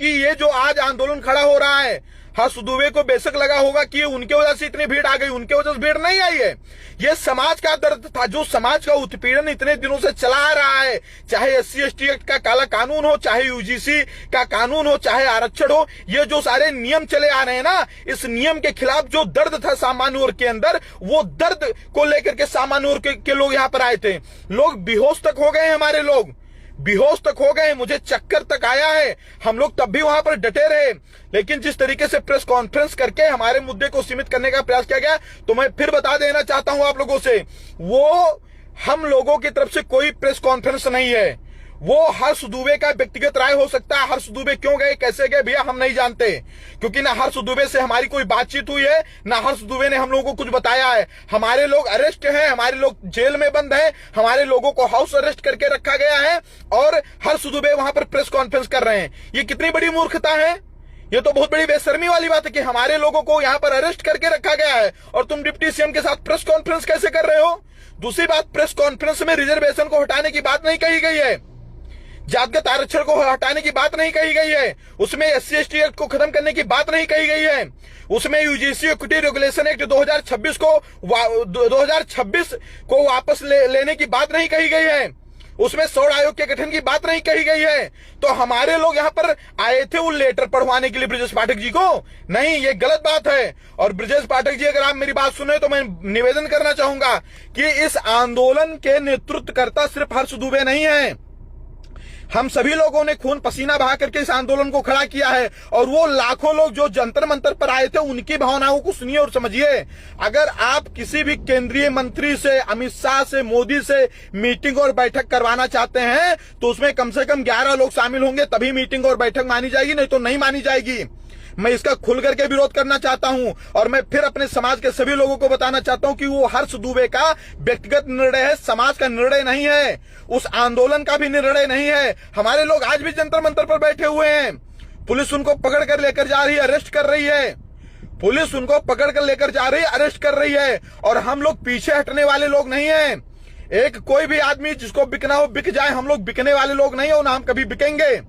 कि ये जो आज आंदोलन खड़ा हो रहा है, हर्ष दुबे को बेशक लगा होगा कि उनके वजह से इतनी भीड़ आ गई, उनके वजह से भीड़ नहीं आई है। ये समाज का दर्द था, जो समाज का उत्पीड़न इतने दिनों से चला आ रहा है, चाहे SC/ST एक्ट का काला कानून हो, चाहे UGC का कानून हो, चाहे आरक्षण हो, ये जो सारे नियम चले आ रहे हैं ना, इस नियम के खिलाफ जो दर्द था सामान्य वर्ग के अंदर, वो दर्द को लेकर के सामान्य वर्ग के लोग यहां पर आए थे। लोग बेहोश तक हो गए, हमारे लोग बेहोश तक हो गए, मुझे चक्कर तक आया है। हम लोग तब भी वहां पर डटे रहे, लेकिन जिस तरीके से प्रेस कॉन्फ्रेंस करके हमारे मुद्दे को सीमित करने का प्रयास किया गया, तो मैं फिर बता देना चाहता हूं आप लोगों से, वो हम लोगों की तरफ से कोई प्रेस कॉन्फ्रेंस नहीं है। वो हर्ष दुबे का व्यक्तिगत राय हो सकता है। हर्ष दुबे क्यों गए, कैसे गए, भैया हम नहीं जानते, क्योंकि ना हर्ष दुबे से हमारी कोई बातचीत हुई है, ना हर्ष दुबे ने हम लोगों को कुछ बताया है। हमारे लोग अरेस्ट हैं, हमारे लोग जेल में बंद हैं, हमारे लोगों को हाउस अरेस्ट करके रखा गया है, और हर्ष दुबे वहां पर प्रेस कॉन्फ्रेंस कर रहे हैं। ये कितनी बड़ी मूर्खता है, ये तो बहुत बड़ी बेशर्मी वाली बात है कि हमारे लोगों को यहां पर अरेस्ट करके रखा गया है और तुम डिप्टी CM के साथ प्रेस कॉन्फ्रेंस कैसे कर रहे हो। दूसरी बात, प्रेस कॉन्फ्रेंस में रिजर्वेशन को हटाने की बात नहीं कही गई है, जातगत आरक्षण को हटाने की बात नहीं कही गई है, उसमें SC/ST एक्ट को खत्म करने की बात नहीं कही गई है, उसमें UGC इक्विटी रेगुलेशन एक्ट 2026 को वापस लेने की बात नहीं कही गई है, उसमें सौर आयोग के गठन की बात नहीं कही गई है। तो हमारे लोग यहां पर आए थे वो लेटर पढ़वाने के लिए ब्रजेश पाठक जी को, नहीं, ये गलत बात है। और ब्रजेश पाठक जी, अगर आप मेरी बात सुने तो मैं निवेदन करना चाहूंगा कि इस आंदोलन के नेतृत्वकर्ता सिर्फ हर्ष दुबे नहीं है, हम सभी लोगों ने खून पसीना बहा करके इस आंदोलन को खड़ा किया है। और वो लाखों लोग जो जंतर मंतर पर आए थे, उनकी भावनाओं को सुनिए और समझिए। अगर आप किसी भी केंद्रीय मंत्री से, अमित शाह से, मोदी से मीटिंग और बैठक करवाना चाहते हैं, तो उसमें कम से कम 11 लोग शामिल होंगे, तभी मीटिंग और बैठक मानी जाएगी, नहीं तो नहीं मानी जाएगी। मैं इसका खुल करके विरोध करना चाहता हूं, और मैं फिर अपने समाज के सभी लोगों को बताना चाहता हूं कि वो हर्ष दुबे का व्यक्तिगत निर्णय है, समाज का निर्णय नहीं है, उस आंदोलन का भी निर्णय नहीं है। हमारे लोग आज भी जंतर मंतर पर बैठे हुए हैं, पुलिस उनको पकड़ कर लेकर जा रही है, अरेस्ट कर रही है, पुलिस उनको पकड़ कर लेकर जा रही है, अरेस्ट कर रही है, और हम लोग पीछे हटने वाले लोग नहीं हैं। एक कोई भी आदमी जिसको बिकना हो बिक जाए, हम लोग बिकने वाले लोग नहीं हो, ना हम कभी बिकेंगे।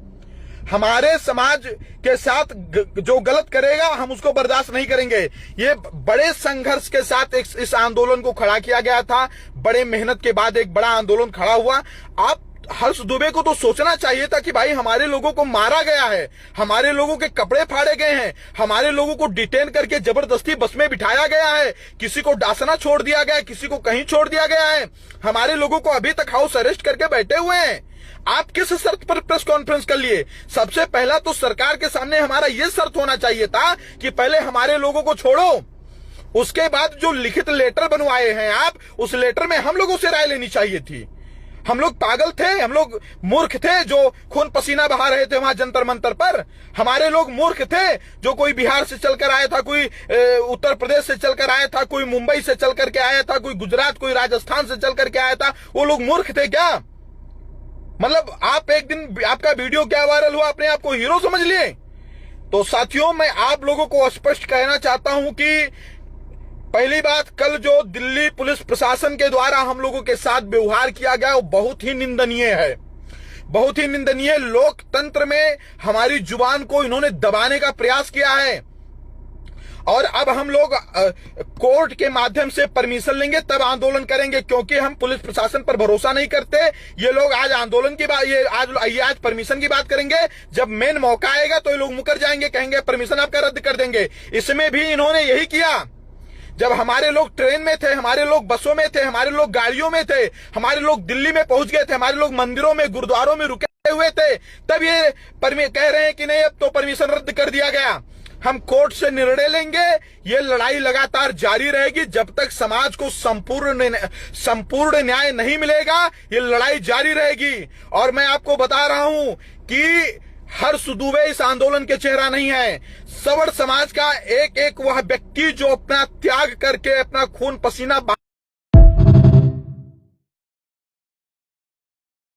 हमारे समाज के साथ जो गलत करेगा हम उसको बर्दाश्त नहीं करेंगे। ये बड़े संघर्ष के साथ इस आंदोलन को खड़ा किया गया था, बड़े मेहनत के बाद एक बड़ा आंदोलन खड़ा हुआ। आप हर्ष दुबे को तो सोचना चाहिए था कि भाई हमारे लोगों को मारा गया है, हमारे लोगों के कपड़े फाड़े गए हैं, हमारे लोगों को डिटेन करके जबरदस्ती बस में बिठाया गया है, किसी को डासना छोड़ दिया गया है, किसी को कहीं छोड़ दिया गया है, हमारे लोगों को अभी तक हाउस अरेस्ट करके बैठे हुए हैं। आप किस शर्त पर प्रेस कॉन्फ्रेंस कर लिए? सबसे पहला तो सरकार के सामने हमारा यह शर्त होना चाहिए था कि पहले हमारे लोगों को छोड़ो, उसके बाद जो लिखित लेटर बनवाए हैं आप, उस लेटर में हम लोगों से राय लेनी चाहिए थी। हम लोग पागल थे, हम लोग मूर्ख थे जो खून पसीना बहा रहे थे वहां जंतर मंतर पर। हमारे लोग मूर्ख थे जो कोई बिहार से चलकर आया था, कोई उत्तर प्रदेश से चलकर आया था, कोई मुंबई से चलकर के आया था, कोई गुजरात, कोई राजस्थान से चलकर के आया था। वो लोग मूर्ख थे क्या? मतलब आप एक दिन आपका वीडियो क्या वायरल हुआ, अपने आप को हीरो समझ लिए? तो साथियों, मैं आप लोगों को स्पष्ट कहना चाहता हूं कि पहली बात, कल जो दिल्ली पुलिस प्रशासन के द्वारा हम लोगों के साथ व्यवहार किया गया वो बहुत ही निंदनीय है, बहुत ही निंदनीय। लोकतंत्र में हमारी जुबान को इन्होंने दबाने का प्रयास किया है, और अब हम लोग कोर्ट के माध्यम से परमिशन लेंगे तब आंदोलन करेंगे, क्योंकि हम पुलिस प्रशासन पर भरोसा नहीं करते। ये लोग आज आंदोलन की बात, ये आज परमिशन की बात करेंगे, जब मेन मौका आएगा तो ये लोग मुकर जाएंगे, कहेंगे परमिशन आपका रद्द कर देंगे। इसमें भी इन्होंने यही किया। जब हमारे लोग ट्रेन में थे, हमारे लोग बसों में थे, हमारे लोग गाड़ियों में थे, हमारे लोग दिल्ली में पहुंच गए थे, हमारे लोग मंदिरों में, गुरुद्वारों में रुके हुए थे, तब ये कह रहे हैं कि नहीं अब तो परमिशन रद्द कर दिया गया। हम कोर्ट से निर्णय लेंगे, ये लड़ाई लगातार जारी रहेगी जब तक समाज को संपूर्ण न्याय नहीं मिलेगा, ये लड़ाई जारी रहेगी। और मैं आपको बता रहा हूं कि हर्ष दुबे इस आंदोलन के चेहरा नहीं है, सवर्ण समाज का एक एक वह व्यक्ति जो अपना त्याग करके, अपना खून पसीना